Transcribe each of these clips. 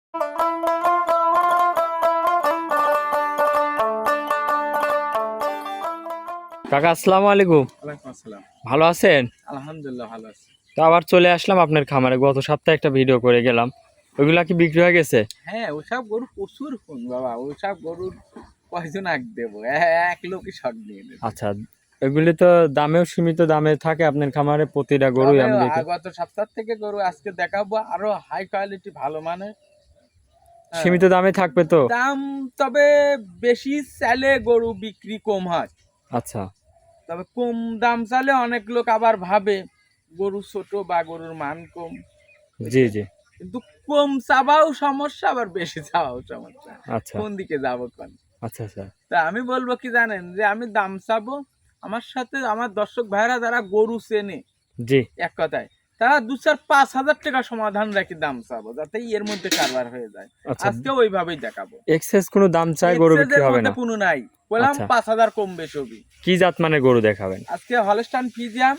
কাকা আসসালামু আলাইকুম। ওয়ালাইকুম আসসালাম। ভালো আছেন? আলহামদুলিল্লাহ ভালো আছি। তো আবার চলে আসলাম আপনার খামারে। গত সপ্তাহে একটা ভিডিও করে গেলাম, ওইগুলা কি বিক্রি হয়ে গেছে? হ্যাঁ, ওসব গরু প্রচুর ফোন বাবা, ওসব গরুর কয়জন আগ দেবো, এক লোকই শখ নিয়ে নেবে। আচ্ছা, এগুলি তো দামেও সীমিত দামে থাকে আপনার খামারে, প্রতিটা গরুই আমি দেখি। গত সপ্তাহ থেকে গরু আজকে দেখাবো আরো হাই কোয়ালিটি ভালো মানের। সীমিত দামে থাকবে তো? দাম তবে বেশি চাইলে গরু বিক্রি কম হয়। আচ্ছা, তবে কম দাম চাইলে অনেক লোক আবার ভাবে গরু ছোট বা গরুর মান কম। জি জি। কিন্তু কম চাওয়াও সমস্যা, আবার বেশি চাওয়াও সমস্যা। আচ্ছা কোন দিকে যাবো কোন? আচ্ছা আচ্ছা। তা আমি বলবো কি জানেন, যে আমি দাম চাবো, আমার সাথে আমার দর্শক ভাইরা যারা গরু চেনে, জি এক কথায় তারা 2-4-5 হাজার টাকা সমাধান রাখি দাম চাবো, যাতে এর মধ্যে কারবার হয়ে যায়। আচ্ছা, আজকে ওইভাবেই দেখাবো। এক্সেস কোনো দাম চাই গরু বিক্রি হবে না? কোনো নাই, বললাম আচ্ছা। 5,000 কম বেশি হবে। কি জাত মানে গরু দেখাবেন? আজকে হলস্টাইন ফ্রিজিয়ান,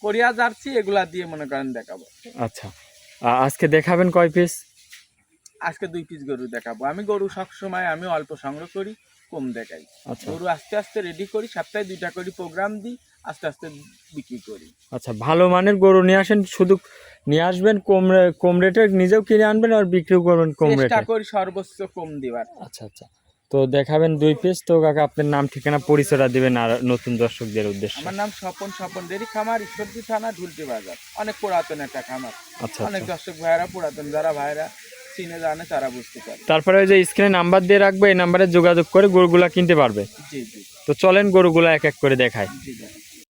কোরিয়া জার্সি এগুলা দিয়ে মনে করেন দেখাবো। আচ্ছা, আজকে দেখাবেন কয় পিস? আজকে 2 পিস গরু দেখাবো। আমি গরু সবসময় আমি অল্প সংগ্রহ করি, কম দেখাই। আচ্ছা গরু আস্তে আস্তে রেডি করি, সপ্তাহে 2টা করে প্রোগ্রাম দিই, আস্তে আস্তে বিক্রি করি। আচ্ছা, ভালো মানের গরু নিয়ে আসেন, শুধু নিয়ে আসবেন, কম রেটে নিজেও কিনে আনবেন আর বিক্রিও করবেন কম রেটে। চেষ্টা করি সর্বোচ্চ কম দিবার। আচ্ছা আচ্ছা, তো দেখাবেন 2 পিস। তো কাকা আপনার নাম ঠিকানা পরিচয়টা দিবেন আর নতুন দর্শকদের উদ্দেশ্যে। আমার নাম স্বপন ডেরি খামার, ঈশ্বরদী থানা, ঢুলটি বাজার। অনেক পুরাতন একটা খামার। আচ্ছা অনেক আচ্ছা। দর্শক ভাইরা পুরাতন যারা ভাইরা চিনে জানে তারা বুঝতে পারে। তারপরে ওই যে স্ক্রিনে নাম্বার দিয়ে রাখবো, এই নাম্বারে যোগাযোগ করে গরুগুলা কিনতে পারবে। জি জি তো চলেন গরুগুলা এক এক করে দেখাই। জি জি।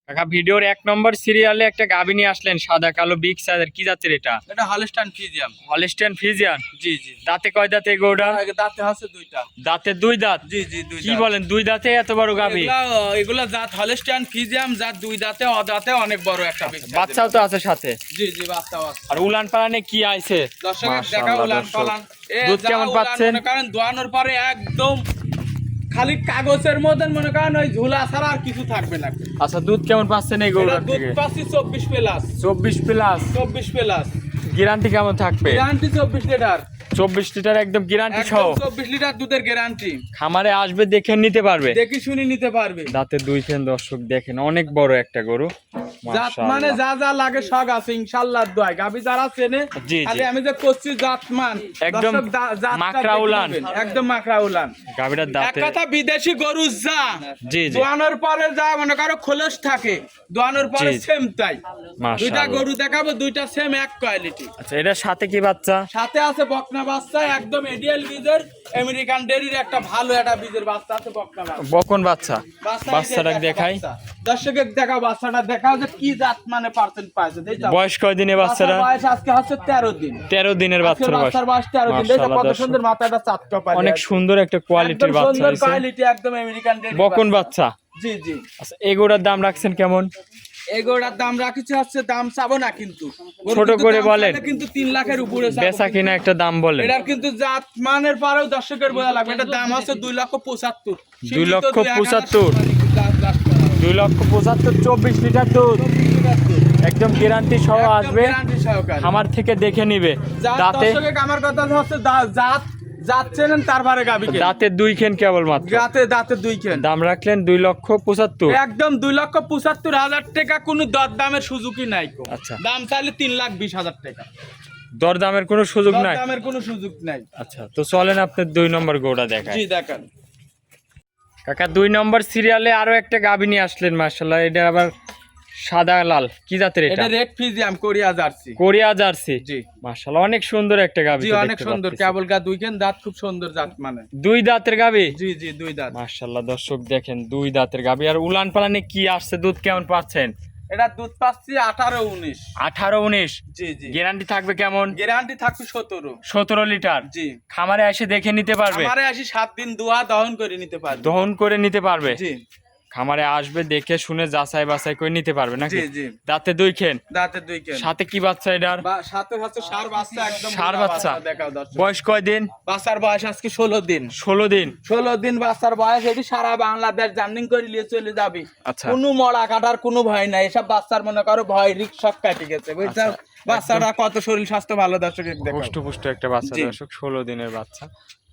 কাকা ভিডিওর 1 নম্বর সিরিয়ালে একটা গাভী নিয়ে আসলেন, সাদা কালো বিগ সাইজের, কি জাতের এটা? এটা হলস্টাইন ফ্রিজিয়ান। Holstein Friesian. জি জি। দাঁতে কয় দাঁতে এই গরুটা? দাঁতে আছে 2টা। দাঁতে 2 দাঁত? জি জি 2 কি বলেন, 2 দাঁতে এত বড় গাভী? এগুলা জাত হলস্টাইন ফ্রিজিয়ান, জাত 2 দাঁতে, অদাঁতে অনেক বড় একটা বিগ সাইজের। বাচ্চাও তো আছে সাথে? জি জি, বাচ্চাও আছে। আর উলান পালানে কি আইছে? দর্শকের দেখা উলান পালান। দুধ কেমন পাচ্ছেন? মনে করেন দোয়ানোর পরে একদম খালি কাগজের মতন, মনে করেন ওই ঝুলা ছাড়া আর কিছু থাকবে না। আচ্ছা, দুধ কেমন পাচ্ছেন এই গরুটার দুধ থেকে? পাচ্ছি 24 প্লাস। 24 প্লাস? 24 প্লাস। গ্যারান্টি কেমন থাকবে? Guarantee 24 litre. 24 লিটার একদম গ্যারান্টি সহ? 24 লিটার দুধের গ্যারান্টি। খামারে আসবে দেখে নিতে পারবে? দেখি শুনি নিতে পারবে। দাঁতে 2 ফেন, দর্শক দেখেন, অনেক বড় একটা গরু। জাত মানে যা যা লাগে সব আছে ইনশাআল্লাহ। দোয়া গাবি যারা চেনে, জি খালি জি, আমি যে করছি জাত মান একদম মাকড়া উলান। একদম মাকড়া উলান। গাবিটার এক দাঁতে কথা বিদেশি গরু যা জি জি, দোয়ানোর পরে যা মনে করো খোলস থাকে, দোয়ানোর পরে জি। সেম তাই। 2টা মাশাআল্লাহ। গরু দেখাবো, 2টা সেম এক কোয়ালিটি। আচ্ছা, এটার সাথে কি বাচ্চা? সাথে আছে বকনা বাচ্চা, একদম এডিএল বীজের, আমেরিকান ডেরির একটা ভালো একটা বীজের বাচ্চা আছে, বকনা বাচ্চা। বকন বাচ্চা? বাচ্চা বাচ্চাটা এই যে দেখাই। বাচ্চা। দর্শকের দেখাও বাচ্চাটা, দেখাও যে কি জাত মানে পার্সেন্ট পাইছে। বয়স কয় দিনে বাচ্চাটা? বয়স আজকে হচ্ছে 13 দিন। 13 দিনের বাচ্চার বয়স? বাচ্চার বয়স 13 দিন। দেখো মাশাআল্লাহ কত দর্শক, সুন্দর মাথাটা চাপটা পায়। অনেক সুন্দর একটা কোয়ালিটির একদম বাচ্চা সুন্দর হইছে। কোয়ালিটি, একদম আমেরিকান ডেরি বকন বাচ্চা? জি জি। আচ্ছা, এই গরুটার দাম রাখছেন কেমন? এগোড়ার দাম রাখিছে হচ্ছে, দাম চাবো না কিন্তু, ছোট করে বলেন। কিন্তু 3 লাখের উপরে চাবো। বেচা কিনা একটা দাম বলেন। এটার কিন্তু জাত মানের পরেও দর্শকের বোঝা লাগবে, এটার দাম হচ্ছে 2,75,000। 2,75,000? 2,75,000, 24 লিটার দুধ, একদম গ্যারান্টি সহ আসবে। আমার থেকে দেখে নিবে। দাঁতে? আমার কথা হচ্ছে জাত চেনেন তারপরে গাবিকে। দাঁতে 2 খেন কেবল মাত্র? দাঁতে 2 খেন। দাম রাখলেন 2,75,000? একদম 2,75,000 টাকা, কোনো দরদামের সুযোগই নাই। আচ্ছা, দাম চাইলে 3,20,000 টাকা। দরদামের কোনো সুযোগ নাই? দরদামের কোনো সুযোগ নাই। আচ্ছা, তো চলেন আপনার 2 নম্বর গরুটা দেখায়। জি দেখান কাকা, 2 নম্বর সিরিয়ালে আরো একটা গাভী নিয়ে আসলেন, মাশাআল্লাহ। এটা আবার সাদা লাল, কি জাতের এটা? এটা red Friesian, Korea Jersey. Korea Jersey? জি মাশাআল্লাহ, অনেক সুন্দর একটা গাভী। জি অনেক সুন্দর, কেবল গা 2 খেন, দাঁত খুব সুন্দর জাত মানে। 2 দাঁতের গাভী? জি জি 2 দাঁত। মাশাআল্লাহ দর্শক দেখেন, 2 দাঁতের গাভী। আর উলান পালানে কি আসছে, দুধ কেমন পাচ্ছেন? এটা দুধ পাচ্ছি 18-19। 18-19? জি জি। গ্যারান্টি থাকবে কেমন? গ্যারান্টি থাকবে 17। 17 লিটার? জি। খামারে এসে দেখে নিতে পারবে? আমারে আসি 7 দিন দোয়া দহন করে নিতে পারবে। দহন করে নিতে পারবে? জি। খামারে আসবে, দেখে শুনে যাচাই বাছাই করে নিতে পারবে নাকি? জি জি দাঁতে দুই খেন, দাঁতে 2 কেন সাথে কি বাচ্চা এটার? সাথে সাথে সার বাচ্চা একদম ষাঁড় বুড়া বাচ্চা। দেখাও দর্শক। বয়স কয়দিন? বাচ্চার বয়স আজকে 16 দিন। 16 দিন। 16 দিন বাচ্চার বয়স, এটি সারা বাংলাদেশ জার্নিং করে নিয়ে চলে যাবি। আচ্ছা। কোনো মরা কাটার কোনো ভয় নাই, এসব বাচ্চার মনে করো ভয় রিক্সক কাটি গেছে, বুঝছো? আচ্ছা, বাচ্চাটা কত শরীর স্বাস্থ্য ভালো দর্শক দেখো। পুষ্ট পুষ্ট একটা বাচ্চা জি। দর্শক, 16 দিনের বাচ্চা।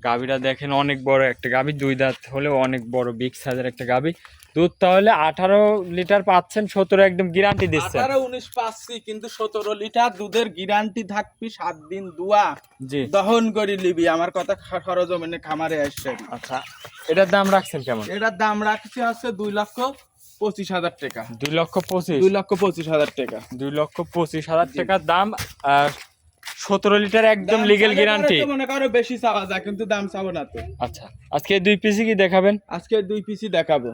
গাভীটা দেখেন অনেক বড় একটা গাভী, 2 দাঁত হলেও অনেক বড় বিগ সাইজের একটা গাভী। দুধ তাহলে 18 লিটার পাচ্ছেন, 17 একদম গ্যারান্টি দিচ্ছেন। 18-19 পাচ্ছি, কিন্তু 17 লিটার দুধের গ্যারান্টি থাকবি। 7 দিন দুয়া জি। দহন করে নিবি, আমার কথা সরজমিনে খামারে আসছে। আচ্ছা, এটার দাম রাখছেন কেমন? এটার দাম রাখছি হচ্ছে 2,25,000 টাকা। 2,25,000। 2,25,000 টাকা। 2,25,000 টাকার দাম। 17 লিটার একদম লিগ্যাল গ্যারান্টি। মনে করো বেশি চাওয়া যায়, কিন্তু দাম চাবো না তো। আচ্ছা, আজকে 2 পিসি কি দেখাবেন? আজকে 2 পিসি দেখাবো।